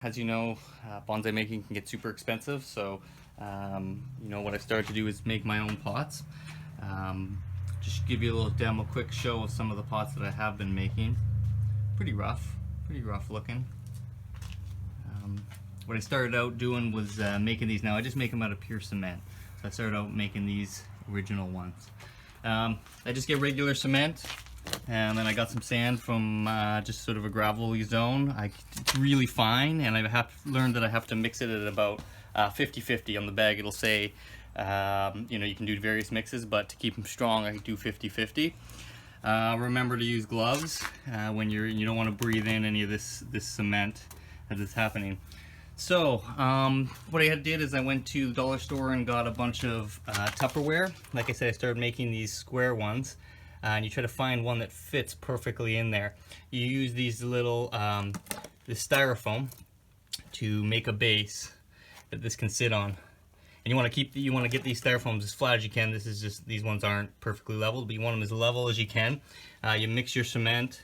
As you know, bonsai making can get super expensive, so what I started to do is make my own pots. Um, just give you a little demo, quick show of some of the pots that I have been making. Pretty rough looking. What I started out doing was making these. Now I just make them out of pure cement. So I started out making these original ones. I just get regular cement, and then I got some sand from just sort of a gravelly zone. It's really fine, and I have learned that I have to mix it at about 50-50 on the bag. It'll say, you can do various mixes, but to keep them strong, I do 50-50. Remember to use gloves when you don't want to breathe in any of this cement as it's happening. So what I did is I went to the dollar store and got a bunch of Tupperware. Like I said, I started making these square ones, and you try to find one that fits perfectly in there. You use these little this styrofoam to make a base that this can sit on. And you want to get these styrofoams as flat as you can. These ones aren't perfectly leveled, but you want them as level as you can. You mix your cement.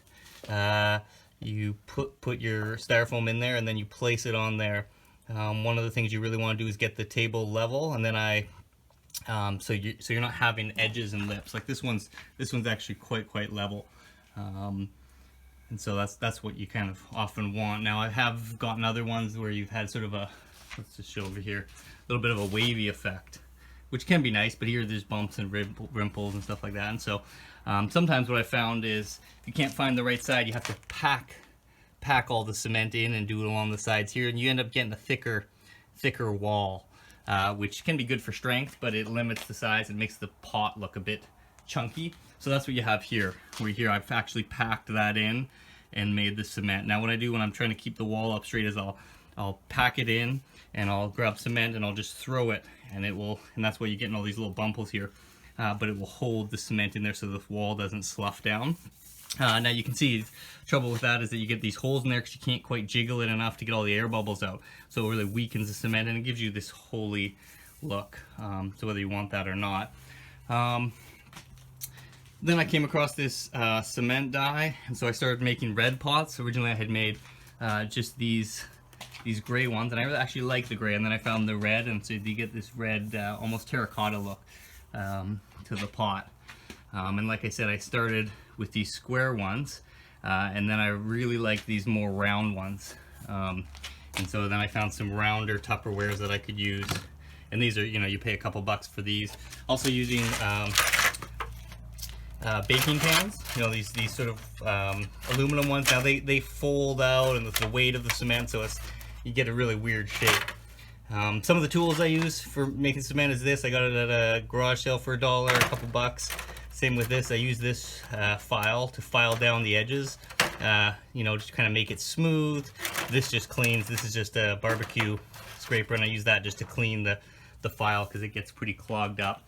You put your styrofoam in there, and then you place it on there. One of the things you really want to do is get the table level, and then so you're not having edges and lips. Like this one's actually quite level, and so that's what you kind of often want. Now I have gotten other ones where you've had sort of let's just show over here, a little bit of a wavy effect, which can be nice, but here there's bumps and rimples and stuff like that. And so sometimes what I found is if you can't find the right side, you have to pack all the cement in and do it along the sides here, and you end up getting a thicker wall, which can be good for strength, but it limits the size and makes the pot look a bit chunky. So that's what you have here, where here I've actually packed that in and made the cement. Now what I do when I'm trying to keep the wall up straight is I'll pack it in, and I'll grab cement and I'll just throw it, and that's why you're getting all these little bumples here. But it will hold the cement in there so the wall doesn't slough down. Now you can see the trouble with that is that you get these holes in there because you can't quite jiggle it enough to get all the air bubbles out. So it really weakens the cement, and it gives you this holy look, so whether you want that or not. Then I came across this cement dye, and so I started making red pots. Originally I had made just these gray ones, and I really actually like the gray, and then I found the red, and so you get this red almost terracotta look to the pot. And like I said, I started with these square ones, and then I really like these more round ones. And so then I found some rounder Tupperwares that I could use, and these are, you pay a couple bucks for these. Also using baking pans, these sort of aluminum ones. Now they fold out, and the weight of the cement, so you get a really weird shape. Some of the tools I use for making cement is this. I got it at a garage sale for $1, a couple bucks. Same with this. I use this file to file down the edges, just kind of make it smooth. This just cleans. This is just a barbecue scraper, and I use that just to clean the file because it gets pretty clogged up.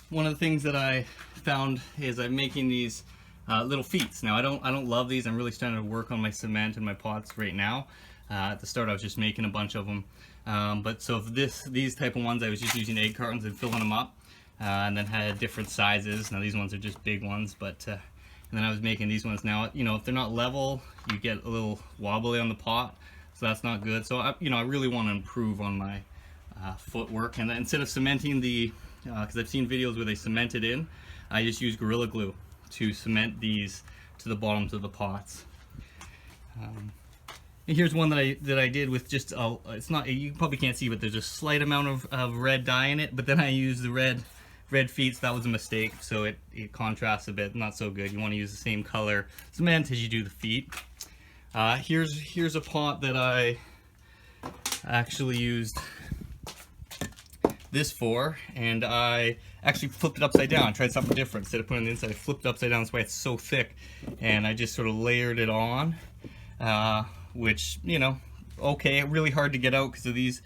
One of the things that I found is I'm making these little feet. Now I don't love these. I'm really starting to work on my cement and my pots right now. At the start I was just making a bunch of them, but so these type of ones I was just using egg cartons and filling them up, and then had different sizes. Now these ones are just big ones, but and then I was making these ones. Now if they're not level, you get a little wobbly on the pot, so that's not good. So I really want to improve on my footwork, and then instead of cementing because I've seen videos where they cement it in, I just use Gorilla Glue to cement these to the bottoms of the pots. And here's one that I did with just it's not, you probably can't see, but there's a slight amount of red dye in it, but then I used the red feet, so that was a mistake. So it contrasts a bit, not so good. You want to use the same color cement as you do the feet. Here's a pot that I actually used this for, and I actually flipped it upside down. I tried something different. Instead of putting it on the inside, I flipped it upside down. That's why it's so thick, and I just sort of layered it on. Which, okay, really hard to get out because of these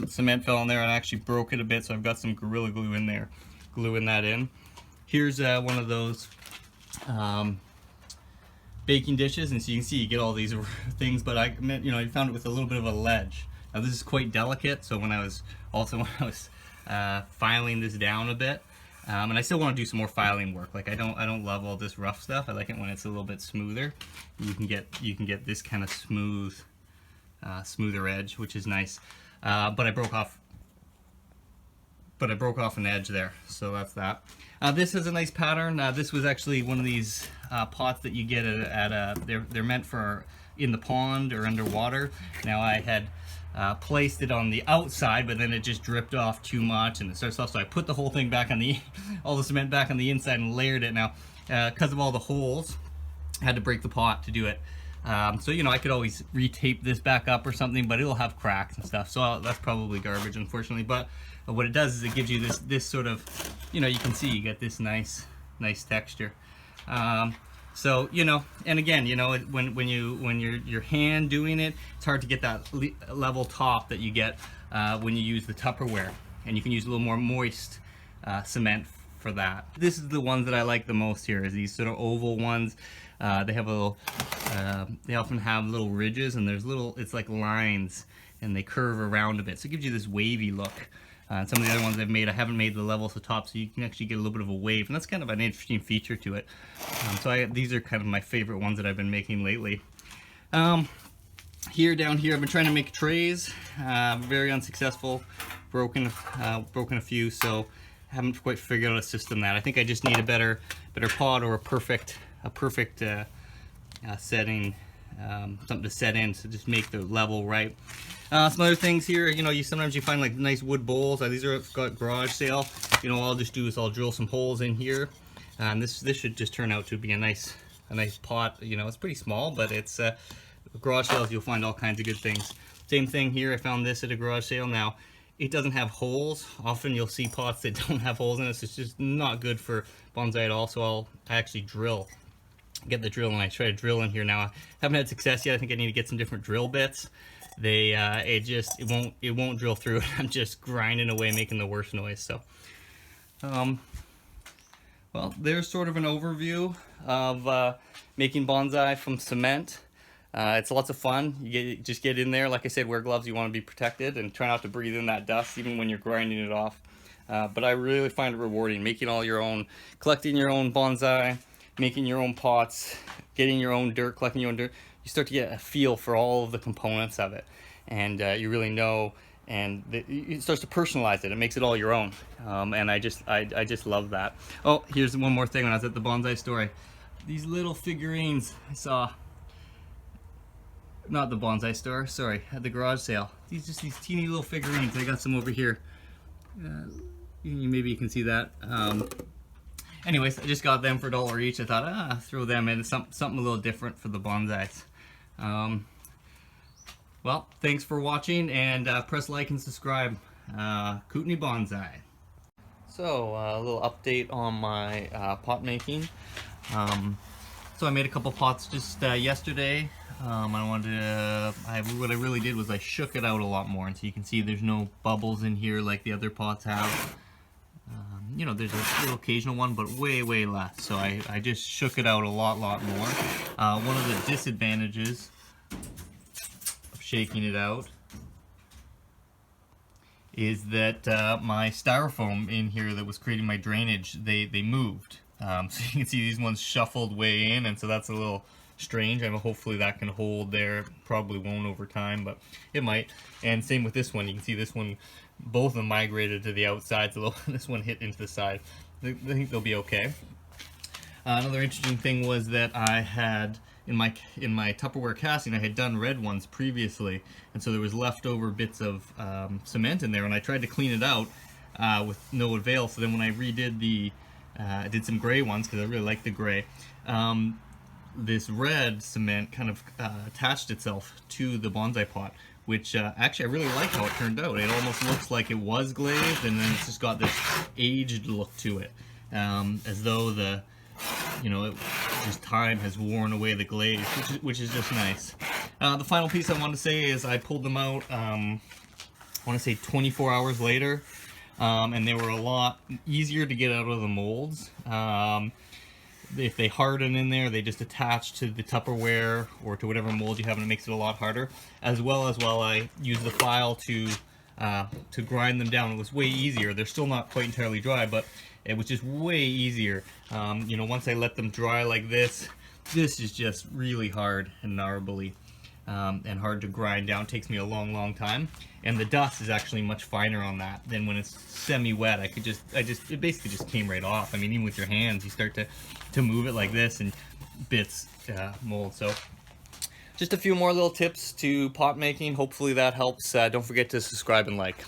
cement fell in there, and I actually broke it a bit, so I've got some Gorilla Glue in there, gluing that in. Here's one of those baking dishes, and so you can see you get all these things, but I found it with a little bit of a ledge. Now this is quite delicate, so when I was filing this down a bit, And I still want to do some more filing work. Like I don't love all this rough stuff. I like it when it's a little bit smoother. You can get this kind of smooth smoother edge, which is nice. But I broke off an edge there, so that's that. This is a nice pattern. This was actually one of these pots that you get they're meant for in the pond or underwater. Now I had placed it on the outside, but then it just dripped off too much and it starts off, so I put the whole thing back on all the cement back on the inside and layered it. Now, because of all the holes, I had to break the pot to do it. So, you know, I could always retape this back up or something, but it'll have cracks and stuff, so that's probably garbage, unfortunately. But what it does is it gives you this sort of, you know, you can see you get this nice texture. So, you know, and again, you know, when you're hand doing it, it's hard to get that level top that you get when you use the Tupperware, and you can use a little more moist cement for that. This is the ones that I like the most here, is these sort of oval ones. They have a little, they often have little ridges, and there's little, it's like lines, and they curve around a bit, so it gives you this wavy look. And some of the other ones I've made, I haven't made the level at the top, so you can actually get a little bit of a wave, and that's kind of an interesting feature to it. These are kind of my favorite ones that I've been making lately. Down here, I've been trying to make trays, very unsuccessful, broken a few, so haven't quite figured out a system that. I think I just need a better pot or a perfect setting, something to set in to just make the level right. Some other things here, you know, sometimes you find like nice wood bowls. These are got garage sale. You know, all I'll just do is I'll drill some holes in here, and this should just turn out to be a nice pot. You know, it's pretty small, but it's garage sales. You'll find all kinds of good things. Same thing here. I found this at a garage sale. Now, it doesn't have holes. Often you'll see pots that don't have holes in it. So it's just not good for bonsai at all. So I actually get the drill, and I try to drill in here. Now I haven't had success yet. I think I need to get some different drill bits. It won't drill through it. I'm just grinding away, making the worst noise. So, well, there's sort of an overview of making bonsai from cement. It's lots of fun. Just get in there. Like I said, wear gloves. You want to be protected, and try not to breathe in that dust, even when you're grinding it off. But I really find it rewarding, making all your own, collecting your own bonsai, making your own pots, getting your own dirt, collecting your own dirt. You start to get a feel for all of the components of it, and you really know, and it starts to personalize it. It makes it all your own, and I just love that. Oh, here's one more thing. When I was at the bonsai store, these little figurines I saw. Not the bonsai store, sorry, at the garage sale. These teeny little figurines. I got some over here. Maybe you can see that. Anyways, I just got them for $1 each. I thought, throw them in. Something a little different for the bonsais. Well, thanks for watching, and press like and subscribe. Kootenay Bonsai. So, a little update on my pot making. So I made a couple pots just yesterday. What I really did was I shook it out a lot more, and so you can see there's no bubbles in here like the other pots have. You know, there's a little occasional one, but way less. So I just shook it out a lot more. One of the disadvantages of shaking it out is that my styrofoam in here that was creating my drainage, they moved. So you can see these ones shuffled way in, and so that's a little strange. Hopefully that can hold there. Probably won't over time, but it might. And same with this one. You can see this one, both of them migrated to the outside, so this one hit into the side. I think they'll be okay. Another interesting thing was that I had in my Tupperware casting, I had done red ones previously, and so there was leftover bits of cement in there, and I tried to clean it out with no avail. So then when I redid I did some gray ones because I really like the gray. This red cement kind of attached itself to the bonsai pot, which actually I really like how it turned out. It almost looks like it was glazed, and then it's just got this aged look to it, as though just time has worn away the glaze, which is just nice. The final piece I want to say is I pulled them out, I want to say 24 hours later, and they were a lot easier to get out of the molds. If they harden in there, they just attach to the Tupperware or to whatever mold you have, and it makes it a lot harder. As well as I use the file to grind them down. It was way easier. They're still not quite entirely dry, but it was just way easier. Once I let them dry like this is just really hard and gnarbly. and hard to grind down. It takes me a long time. And the dust is actually much finer on that than when it's semi-wet. It basically just came right off. I mean, even with your hands, you start to move it like this and bits mold. So just a few more little tips to pot making. Hopefully that helps. Don't forget to subscribe and like.